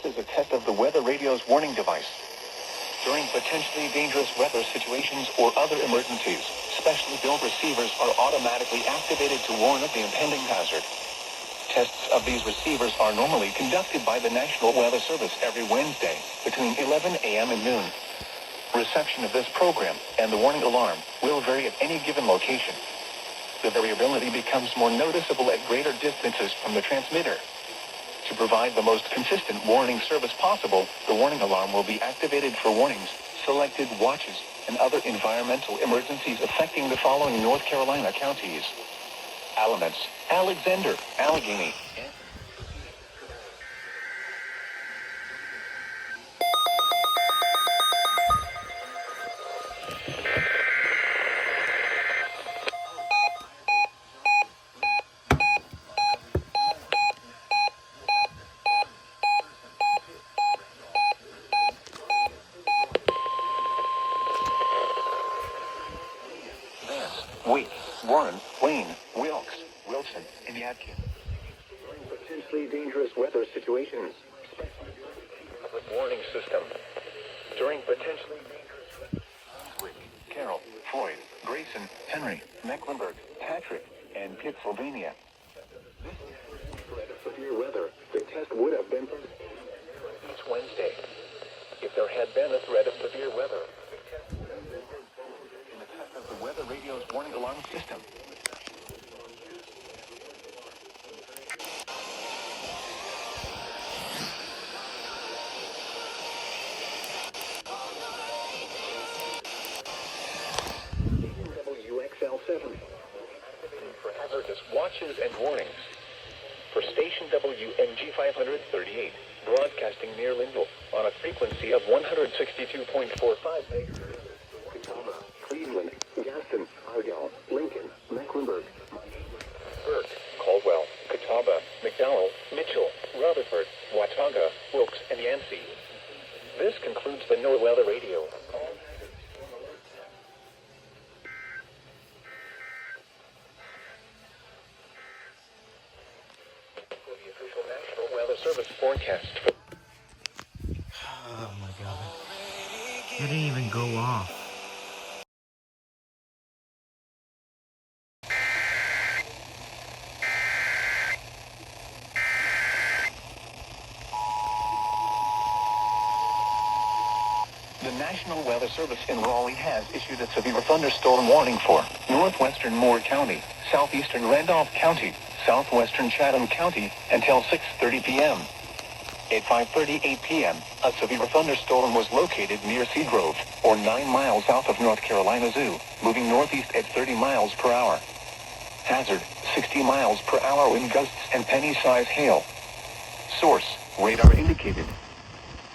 This is a test of the weather radio's warning device. During potentially dangerous weather situations or other emergencies, specially built receivers are automatically activated to warn of the impending hazard. Tests of these receivers are normally conducted by the National Weather Service every Wednesday between 11 a.m. and noon. Reception of this program and the warning alarm will vary at any given location. The variability becomes more noticeable at greater distances from the transmitter. To provide the most consistent warning service possible, the warning alarm will be activated for warnings, selected watches, and other environmental emergencies affecting the following North Carolina counties: Alamance, Alexander, Allegheny. Wheat, Warren, Wayne, Wilkes, Wilson, and Yadkin. During potentially dangerous weather situations. Public warning system. During potentially dangerous weather. Carroll, Floyd, Grayson, Henry, Mecklenburg, Patrick, and Pittsylvania. This is threat of severe weather. The test would have been each Wednesday. If there had been a threat of severe weather, the test would have been in the test of the weather radio's warning alarm system. WXL7 for hazardous watches and warnings. For station WMG 538, broadcasting near Linville on a frequency of 162.45 MHz. Catawba, Cleveland, Gaston, Argyle, Lincoln, Mecklenburg, Burke, Caldwell, Catawba, McDowell, Mitchell, Rutherford, Watauga, Wilkes, and Yancey. This concludes the NOAA Weather Radio. For the official National Weather Service forecast. Oh my god. It didn't even go off. The National Weather Service in Raleigh has issued a severe thunderstorm warning for northwestern Moore County, southeastern Randolph County, southwestern Chatham County until 6:30 p.m. At 5:38 p.m., a severe thunderstorm was located near Seagrove, or 9 miles south of North Carolina Zoo, moving northeast at 30 miles per hour. Hazard, 60 miles per hour wind gusts and penny-size hail. Source, radar indicated.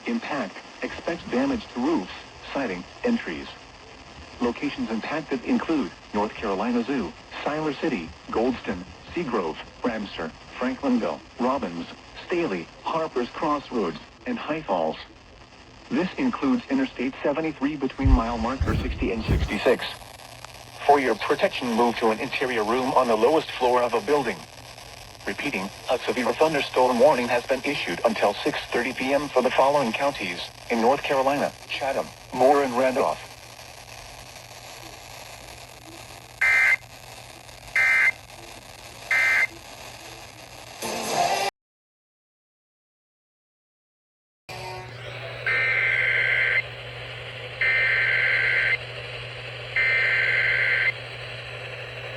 Impact, expects damage to roofs, siding, and trees. Locations impacted include North Carolina Zoo, Siler City, Goldston, Seagrove, Bramster, Franklinville, Robbins, Staley, Harper's Crossroads, and High Falls. This includes Interstate 73 between mile marker 60 and 66. For your protection, move to an interior room on the lowest floor of a building. Repeating, a severe thunderstorm warning has been issued until 6:30 p.m. for the following counties in North Carolina: Chatham, Moore, and Randolph.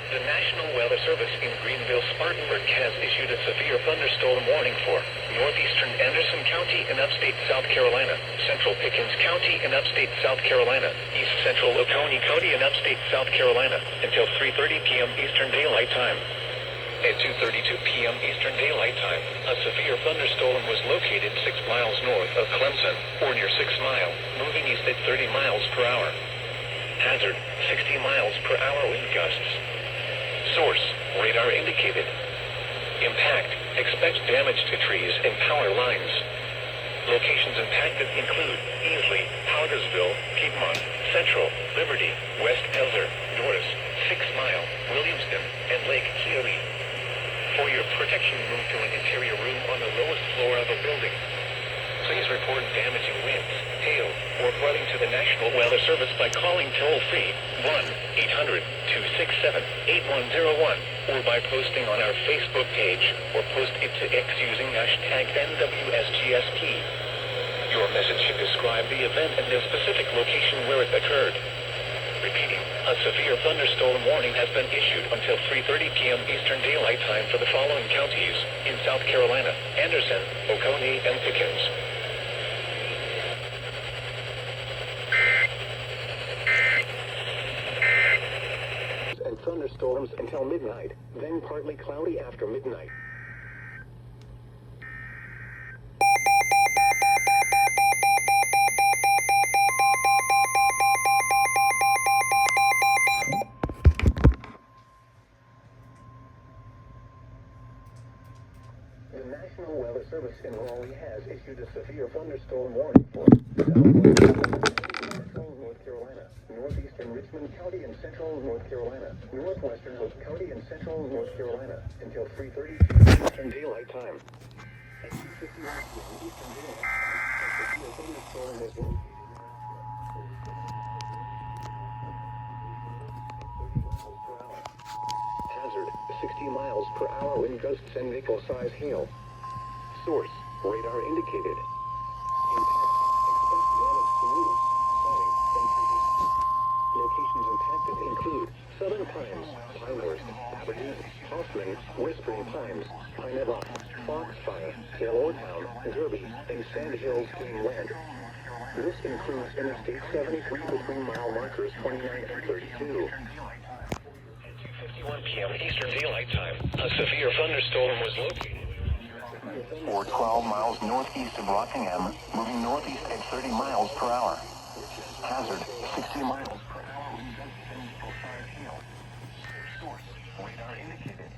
The National Weather Service in Greenville-Spartanburg has issued a severe thunderstorm warning for northeastern Anderson County in upstate South Carolina, central Pickens County in upstate South Carolina, east central Oconee County in upstate South Carolina, until 3:30 p.m. Eastern Daylight Time. At 2:32 p.m. Eastern Daylight Time, a severe thunderstorm was located 6 miles north of Clemson, or near 6 Mile, moving east at 30 miles per hour. Hazard, 60 miles per hour wind gusts. Source, radar indicated. Impact, expects damage to trees and power lines. Locations impacted include Easley, Powdersville, Piedmont, Central, Liberty, West Elder, Norris, 6 Mile, Williamston, and Lake Keowee. For your protection, move to an interior room on the lowest floor of a building. Please report damaging winds, hail, or flooding to the National Weather Service by calling toll-free 1-800-267-8101 or by posting on our Facebook page or post it to X using hashtag NWSGST. Your message should describe the event and the specific location where it occurred. Repeating, a severe thunderstorm warning has been issued until 3:30 p.m. Eastern Daylight Time for the following counties in South Carolina: Anderson, Oconee, and Pickens. And thunderstorms until midnight, then partly cloudy after midnight. The National Weather Service in Raleigh has issued a severe thunderstorm warning for central North Carolina, northeastern Richmond County and central North Carolina, northwestern Hope County and central North Carolina until 3:30 p.m. Eastern Daylight Time. At 2:51 p.m. Eastern Daylight Time, a severe thunderstorm was located. Hazard, 60 miles per hour wind gusts and nickel-size hail. Source, radar indicated. Impact, expect damage to roofs, siding, and trees. Locations impacted include Southern Pines, Pinehurst, Aberdeen, Hoffman, Whispering Pines, Pine Bluff, Foxfire, Taylor Town, Derby, and Sand Hills Greenland. This includes Interstate 73 between mile markers 29 and 32. 1 p.m. Eastern Daylight Time, a severe thunderstorm was located. Or 12 miles northeast of Rockingham, moving northeast at 30 miles per hour. Hazard, 60 miles per hour. Source, radar indicated.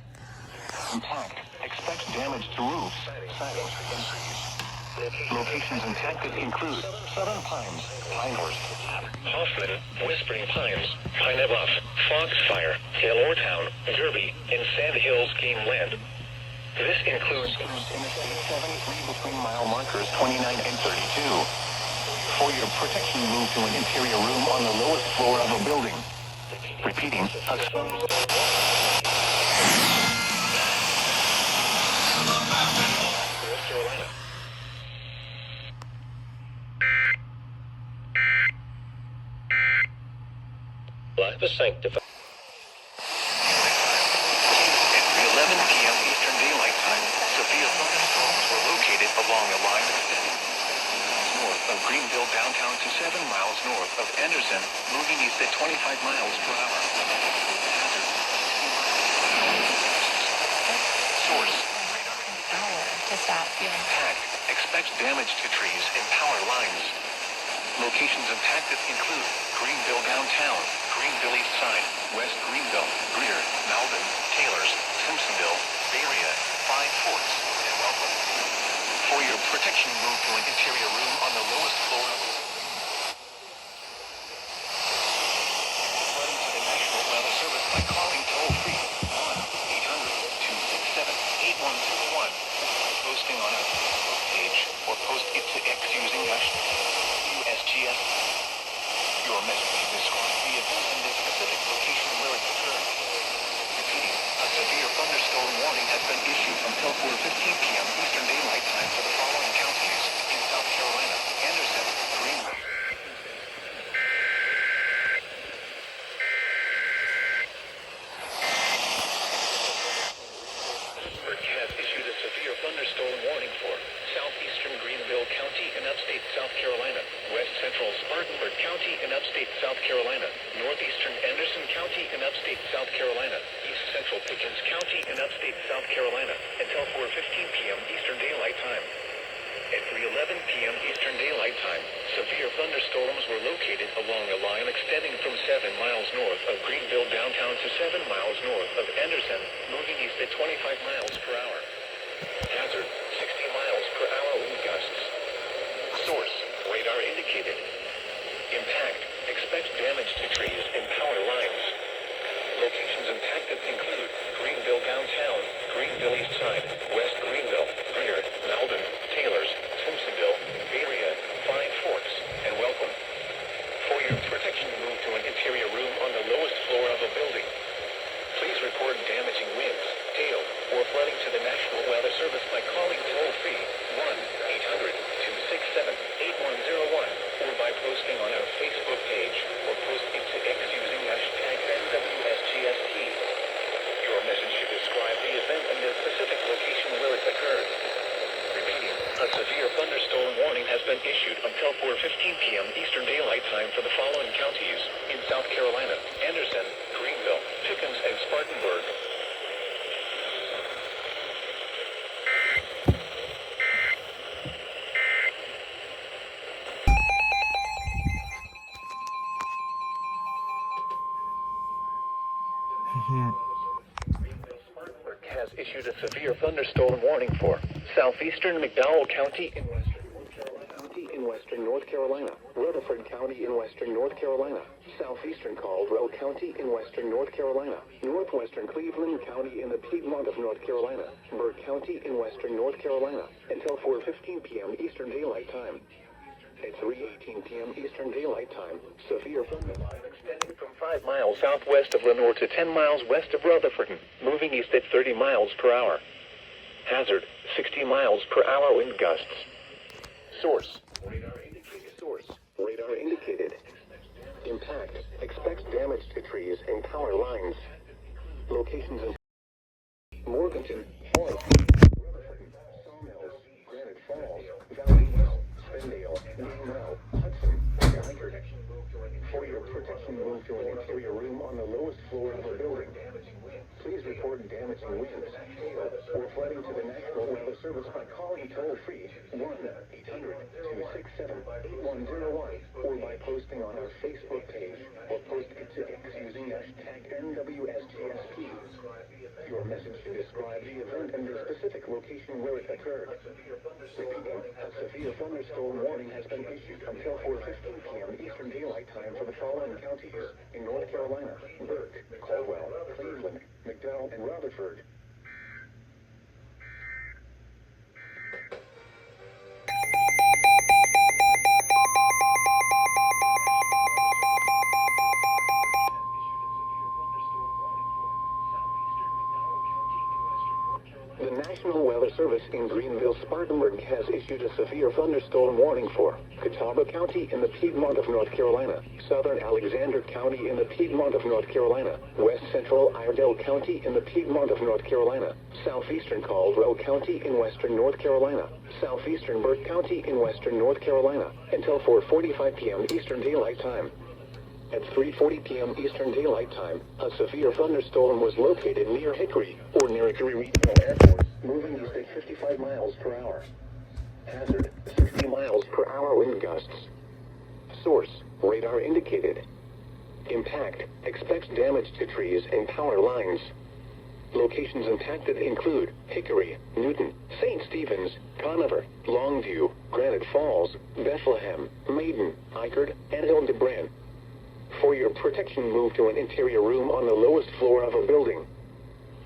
Impact, expect damage to roofs, sidings, and trees. Locations impacted include Southern Pines, Pinehurst, Hoffman, Whispering Pines, Pine Bluff, Foxfire, Taylor Town, Derby, and Sand Hills Greenland. This includes Interstate 73 between mile markers 29 and 32. For your protection, move to an interior room on the lowest floor of a building. Repeating, North Carolina. The sanctified. At 11 p.m. Eastern Daylight Time, severe thunderstorms were located along a line extending north of Greenville downtown to 7 miles north of Anderson, moving east at 25 miles per hour. Hazard. Source. To stop, yeah. Impact. Expect damage to trees and power lines. Locations impacted include Greenville downtown, Greenville East Side, West Greenville, Greer, Malden, Taylors, Simpsonville, Berea, Five Forks, and Welcome. For your protection, move to an interior room on the lowest floor. Reporting to the National Weather Service by calling toll-free 1-800-267-8101 by posting on our Facebook page or post it to X using #USGS. Your message describes the event and the specific location where it occurred. Repeating, a severe thunderstorm warning has been issued until 4:15 p.m. Eastern Daylight Time for the following counties in South Carolina: Anderson, Greenville. Has issued a severe thunderstorm warning for southeastern Greenville County in upstate South Carolina, west central Spartanburg County in upstate South Carolina, northeastern Anderson County in upstate South Carolina, east central Pickens County in upstate South Carolina, until 4:15 p.m. Eastern Daylight Time. At 3:11 p.m. Eastern Daylight Time, severe thunderstorms were located along a line extending from 7 miles north of Greenville downtown to 7 miles north of Anderson, moving east at 25 miles per hour. Hazard, 60 miles per hour wind gusts. Source, radar indicated. Impact, expect damage to trees and power lines. Locations impacted include Greenville downtown, Greenville East Side, West Greenville, Greer, Malden, Taylors, Simpsonville, Protection moved to an interior room on the lowest floor of a building. Please report damaging winds, hail, or flooding to the National Weather Service by calling toll-free 1-800-267-8101 or by posting on our Facebook page or post it to X using hashtag NWSGST. Your message should describe the event and the specific location where it occurred. Repeating, a severe thunderstorm warning has been issued until 4:15 p.m. Eastern Daylight Time for the following counties in South Carolina: Anderson, Greenville, Pickens, and Spartanburg. Spartanburg has issued a severe thunderstorm warning for southeastern McDowell County in western North Carolina, Rutherford County in western North Carolina, southeastern Caldwell County in western North Carolina, northwestern Cleveland County in the Piedmont of North Carolina, Burke County in western North Carolina, until 4:15 p.m. Eastern Daylight Time. At 3:18 p.m. Eastern Daylight Time, severe thunderstorm extending from 5 miles southwest of Lenoir to 10 miles west of Rutherford, moving east at 30 miles per hour. Hazard, 60 miles per hour wind gusts. Source, radar indicated. Source, radar indicated. Impact, expects damage to trees and power lines. Locations in Morganton, Forest, Rutherford, Sawmills, Granite Falls, Valley Hill, Spindale, Needmel, Hudson, Geiger. For your protection, move to an interior room on the lowest floor of a building. Please report damaging winds, hail, or flooding to the National Weather Service by calling toll-free 1-800-267-8101 or by posting on our Facebook page or post it to X using hashtag NWSGST. Your message should describe the event and the specific location where it occurred. Repeating, a severe thunderstorm warning has been issued until 4:15 p.m. Eastern Daylight Time for the following counties in North Carolina: Burke, Caldwell, Cleveland, McDowell, and Rutherford. The National Weather Service in Greenville, Spartanburg has issued a severe thunderstorm warning for Catawba County in the Piedmont of North Carolina, southern Alexander County in the Piedmont of North Carolina, west central Iredell County in the Piedmont of North Carolina, southeastern Caldwell County in western North Carolina, southeastern Burke County in western North Carolina, until 4:45 p.m. Eastern Daylight Time. At 3:40 p.m. Eastern Daylight Time, a severe thunderstorm was located near Hickory, or near Hickory Regional Airport, moving east at 55 miles per hour. Hazard, 60 miles per hour wind gusts. Source, radar indicated. Impact, expects damage to trees and power lines. Locations impacted include Hickory, Newton, St. Stephen's, Conover, Longview, Granite Falls, Bethlehem, Maiden, Eichard, and Hildebrand. For your protection, move to an interior room on the lowest floor of a building.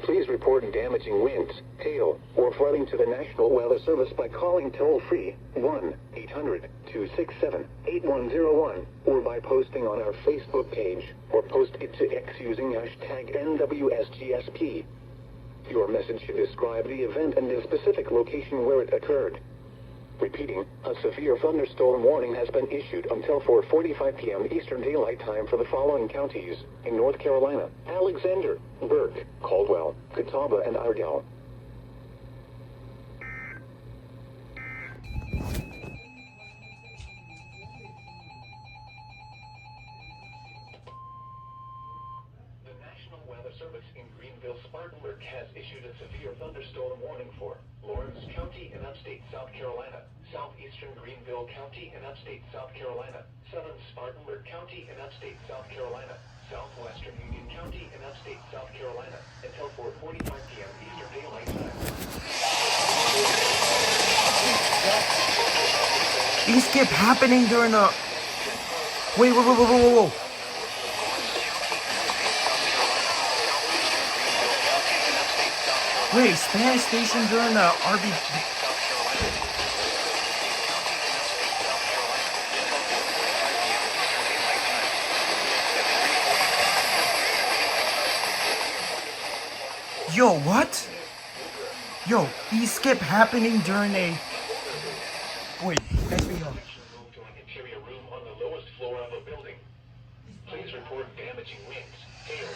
Please report damaging winds, hail, or flooding to the National Weather Service by calling toll-free 1-800-267-8101 or by posting on our Facebook page or post it to X using hashtag NWSGSP. Your message should describe the event and the specific location where it occurred. Repeating, a severe thunderstorm warning has been issued until 4:45 p.m. Eastern Daylight Time for the following counties in North Carolina: Alexander, Burke, Caldwell, Catawba, and Iredell. The National Weather Service in Greenville, Spartanburg has issued a severe thunderstorm warning for Lawrence County in upstate South Carolina, southeastern Greenville County in upstate South Carolina, southern Spartanburg County in upstate South Carolina, southwestern Union County in upstate South Carolina, until 4:45 p.m. Eastern Daylight Time. These keep happening during the... Whoa. Wait, Spanish station during the RB... Yo, what? Yo, these skip happening during a... Wait, let's be on. Moved to an interior room on the lowest floor of a building. Please report damaging winds, hail, or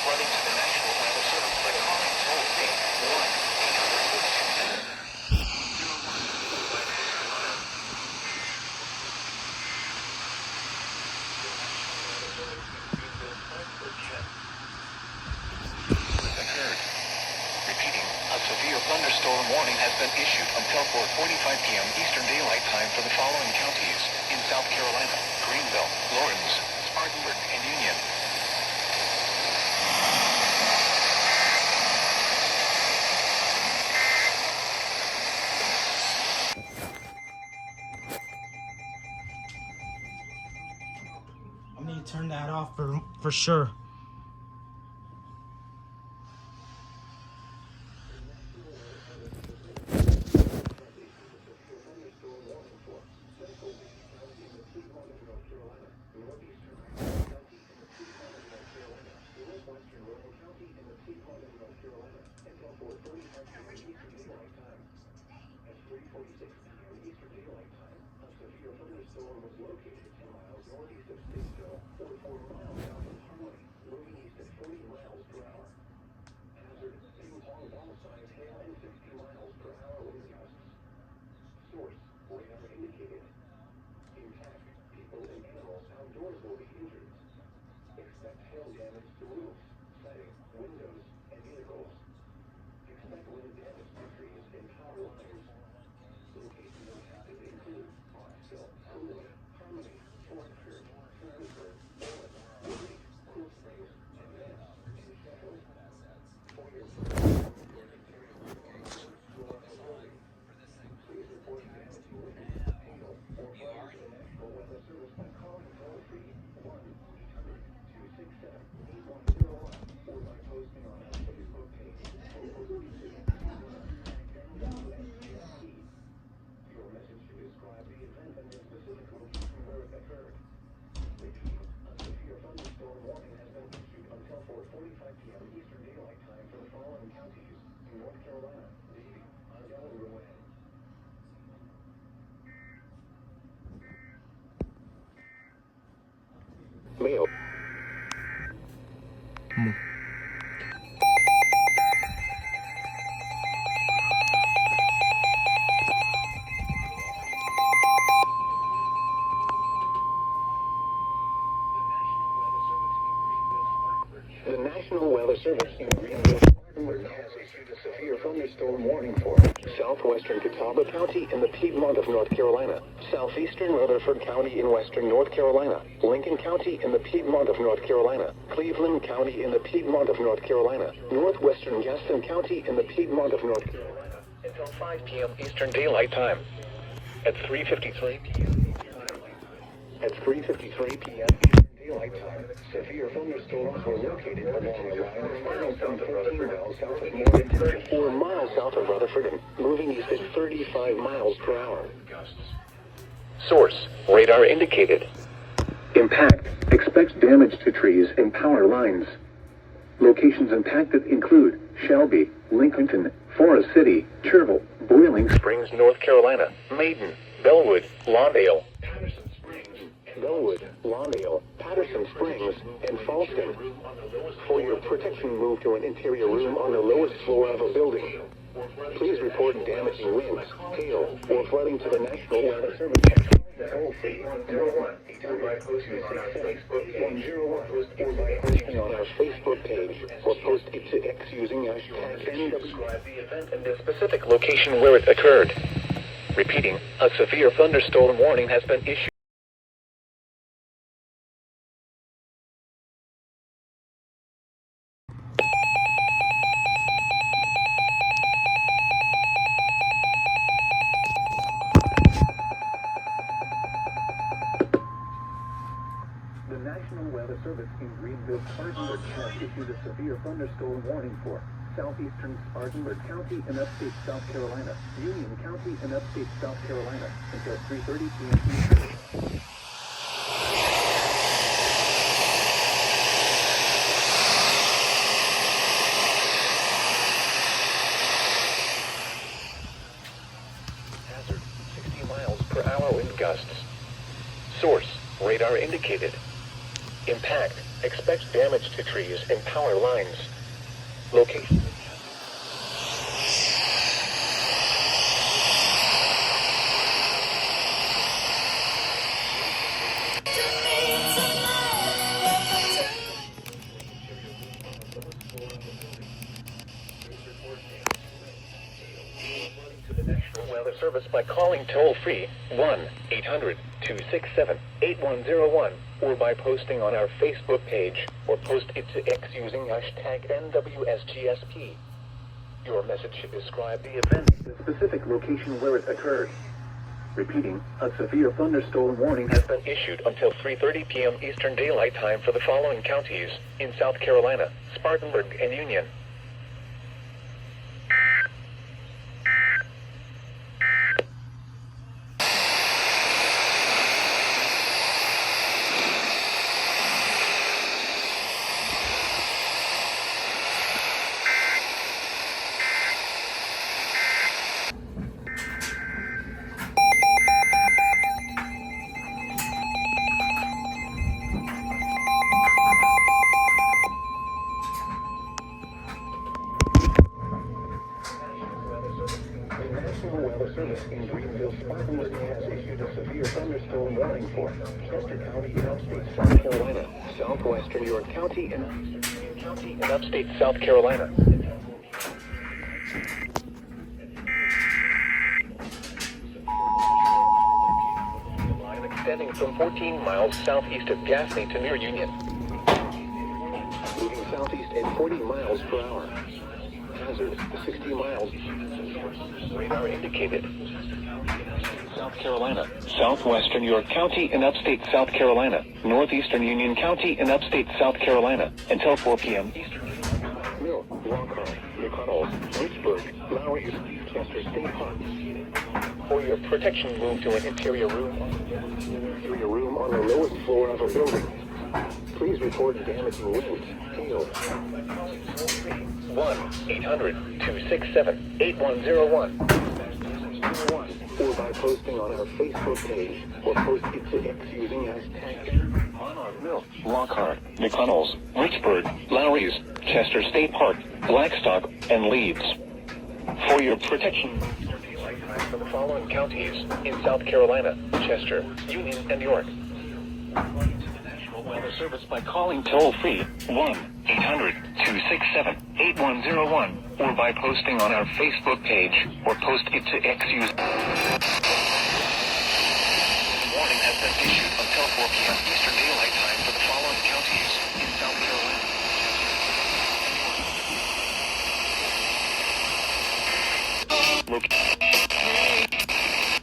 flooding to the National Weather Service by calling toll-free 1-800-667. Occurred. Repeating, a severe thunderstorm warning has been issued until 4:45 p.m. Eastern Daylight Time for the following counties in South Carolina: Greenville, Lawrence, Spartanburg, and Union. I need to turn that off for sure. Mail. The National Weather Service in Greenville, Spartanburg has issued a severe thunderstorm warning for southwestern Catawba County in the Piedmont of North Carolina, southeastern Rutherford County in western North Carolina, Lincoln County in the Piedmont of North Carolina, Cleveland County in the Piedmont of North Carolina, northwestern Gaston County in the Piedmont of North Carolina, until 5 p.m. Eastern Daylight Time. At 3:53 p.m. At 3:53 p.m. Eastern Daylight Time, severe thunderstorms were located along the line of miles south of Rutherford, south of more than 34 miles south of Rutherford, and moving east at 35 miles per hour. Source: radar indicated. Impact: expect damage to trees and power lines. Locations impacted include Shelby, Lincolnton, Forest City, Cherville, Boiling Springs, North Carolina, Maiden, Bellwood, Lawndale, Patterson Springs, Bellwood, Lawndale, Patterson Springs, and Falston. For your protection, move to an interior room on the lowest floor of a building. Please report damaging winds, hail, or flooding to the National Weather Service. Toll-free 101-800-667-101 or by posting on our Facebook page or post it to X using hashtag and describe the event and the specific location where it occurred. Repeating, a severe thunderstorm warning has been issued. in Greenville, Spartanburg has issued a severe thunderstorm warning for southeastern Spartanburg County in upstate South Carolina, Union County in upstate South Carolina until 3:30 p.m. Eastern. Hazard, 60 miles per hour wind gusts. Source, radar indicated. Impact, expect damage to trees and power lines. Location. To the National Weather Service by calling toll-free 1-800-267-8101 or by posting on our Facebook page or post it to X using hashtag NWSGSP. Your message should describe the event, the specific location where it occurred. Repeating, a severe thunderstorm warning has been issued until 3:30 p.m. Eastern Daylight Time for the following counties in South Carolina, Spartanburg, and Union. The National Weather Service in Greenville, Spartanburg has issued a severe thunderstorm warning for Chester County in upstate South Carolina, southwestern York County and Union County in upstate South Carolina. The line extending from 14 miles southeast of Gaffney to near Union. Moving southeast at 40 miles per hour. Hazard, 60 miles. Radar indicated. South Carolina, southwestern York County in upstate South Carolina, northeastern Union County in upstate South Carolina, until 4 p.m. Eastern. Mill, Lockhart, McConnell, Lynchburg, Lowry, Chester State Park. For your protection, move to an interior room on the lowest floor of a building. Please report damaging winds, hail. 1-800-267-8101 or by posting on our Facebook page or post it to X using hashtag Monarch Mill, Lockhart, McConnell's, Richburg, Lowry's, Chester State Park, Blackstock, and Leeds. For your protection, for the following counties in South Carolina, Chester, Union, and York. Weather Service by calling toll-free 1-800-267-8101 or by posting on our Facebook page or post it to X using. Warning has been issued until 4 p.m. Eastern Daylight Time for the following counties in South Carolina.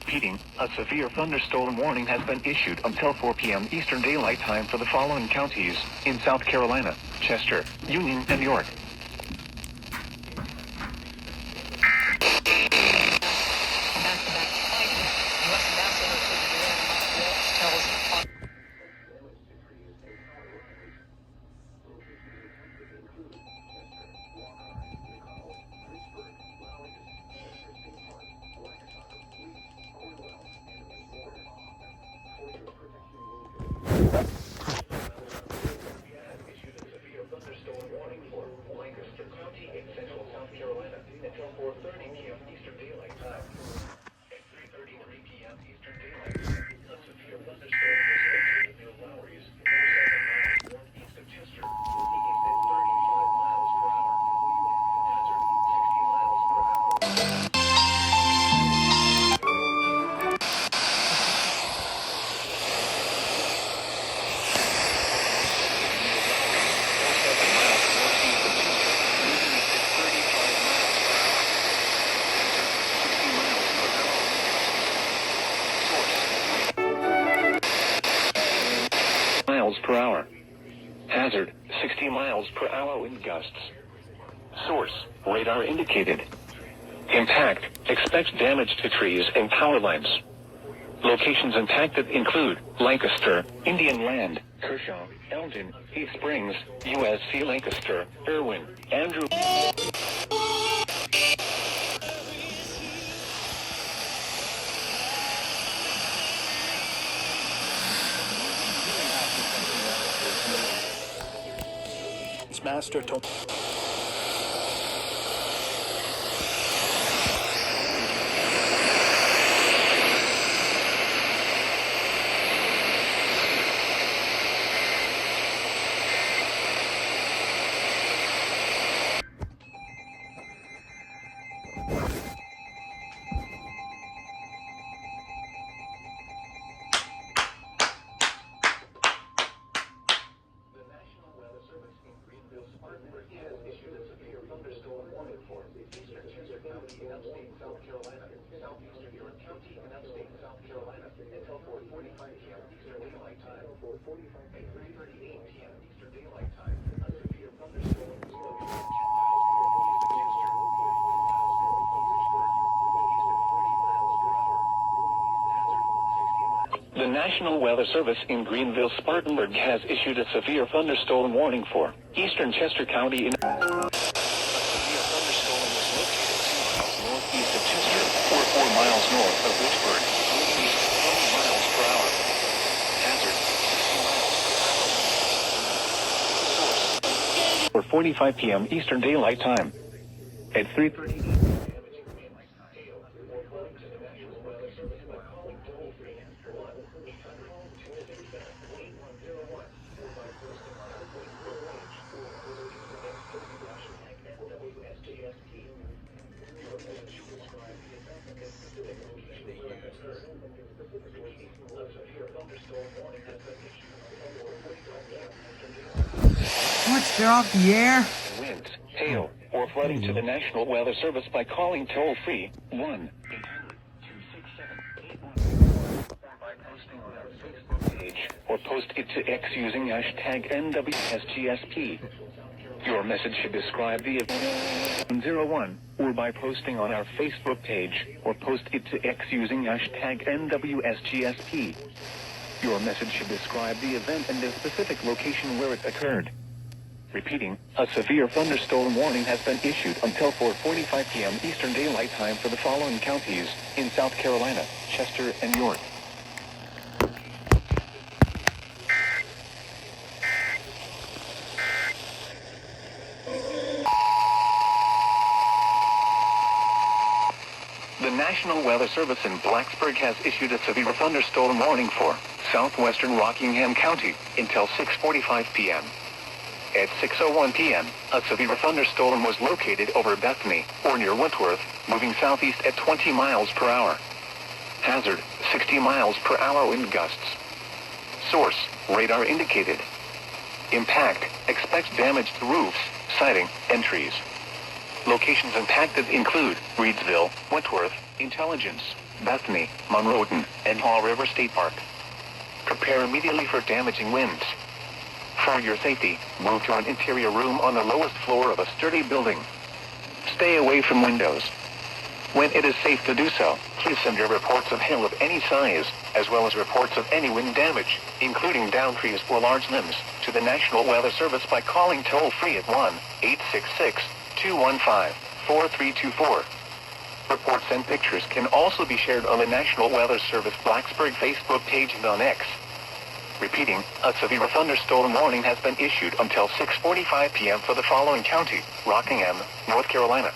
Repeating, a severe thunderstorm warning has been issued until 4 p.m. Eastern Daylight Time for the following counties in South Carolina, Chester, Union, and York. Thunderstorm warning for 60 miles per hour wind gusts. Source, radar indicated. Impact, expect damage to trees and power lines. Locations impacted include Lancaster, Indian Land, Kershaw, Elgin, East Springs, USC Lancaster, Irwin, Andrew. Master told. The National Weather Service in Greenville, Spartanburg has issued a severe thunderstorm warning for eastern Chester County in... A severe thunderstorm was located 2 miles northeast of Chester, or 4 miles north of Richburg, moving east 20 miles per hour. Hazard, 60 miles per hour. Source, or 45 p.m. Eastern Daylight Time. At 3:30. What? They're off the air? Winds, hail, or flooding to the National Weather Service by calling toll-free 1-800-267-8144 by posting on our Facebook page or post it to X using hashtag NWSGSP. Your message should describe the event 01 or by posting on our Facebook page or post it to X using hashtag NWSGSP. Your message should describe the event and the specific location where it occurred. Repeating, a severe thunderstorm warning has been issued until 4:45 p.m. Eastern Daylight Time for the following counties in South Carolina, Chester, and York. The National Weather Service in Blacksburg has issued a severe thunderstorm warning for southwestern Rockingham County until 6:45 p.m. At 6:01 p.m., a severe thunderstorm was located over Bethany, or near Wentworth, moving southeast at 20 miles per hour. Hazard, 60 miles per hour wind gusts. Source, radar indicated. Impact, expect damage to roofs, siding, and trees. Locations impacted include Reedsville, Wentworth, Intelligence, Bethany, Monroe, and Haw River State Park. Prepare immediately for damaging winds. For your safety, move to an interior room on the lowest floor of a sturdy building. Stay away from windows. When it is safe to do so, please send your reports of hail of any size, as well as reports of any wind damage, including downed trees or large limbs, to the National Weather Service by calling toll-free at 1-866-215-4324. Reports and pictures can also be shared on the National Weather Service Blacksburg Facebook page and on X. Repeating, a severe thunderstorm warning has been issued until 6:45 p.m. for the following county, Rockingham, North Carolina.